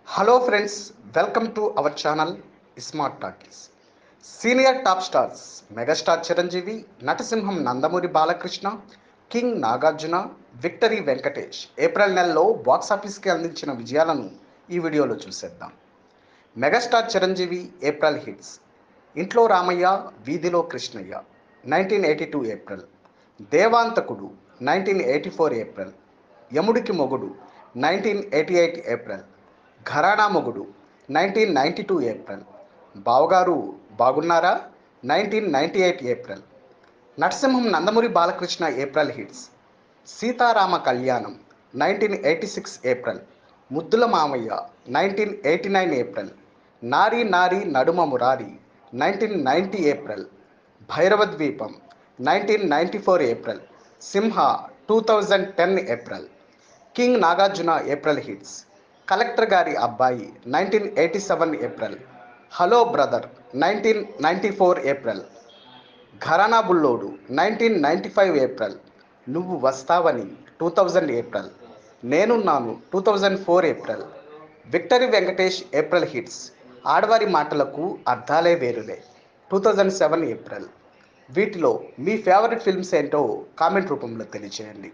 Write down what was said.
Hello friends, welcome to our channel smart talkies. Senior top stars megastar Chiranjeevi, నటసింహం Nandamuri Balakrishna, king Nagarjuna, victory Venkatesh April నెలలో బాక్సాఫీస్కి అందించిన విజయాలను ఈ వీడియోలో చూసేద్దాం. మెగాస్టార్ చిరంజీవి ఏప్రిల్ హిట్స్: ఇంట్లో రామయ్య, వీధిలో కృష్ణయ్య 1982 ఏప్రిల్, దేవాంతకుడు 1984 ఏప్రిల్, యముడికి మొగుడు 1988 ఏప్రిల్, ఘరానా మొగుడు 1992 ఏప్రిల్, బావగారు బాగున్నారా 1998 April, Narasimham Nandamuri Balakrishna April hits: Seetharama Kalyanam 1986 April, ముద్దుల మామయ్య 1989 ఏప్రిల్, నారీ నారీ నడుమ మురారి 1990 ఏప్రిల్, భైరవ ద్వీపం 1994 ఏప్రిల్, సింహ 2010 April, king Nagarjuna April hits: collector గారి అబ్బాయి 1987 ఏప్రిల్, హలో బ్రదర్ 1994 ఏప్రిల్, ఘరానా బుల్లోడు 1995 ఏప్రిల్, నువ్వు వస్తావని 2000 ఏప్రిల్, నేనున్నాను 2004 April, victory Venkatesh April hits: ఆడవారి మాటలకు అర్థాలే వేరులే 2007 ఏప్రిల్. వీటిలో మీ ఫేవరెట్ ఫిల్మ్స్ ఏంటో కామెంట్ రూపంలో తెలియచేయండి.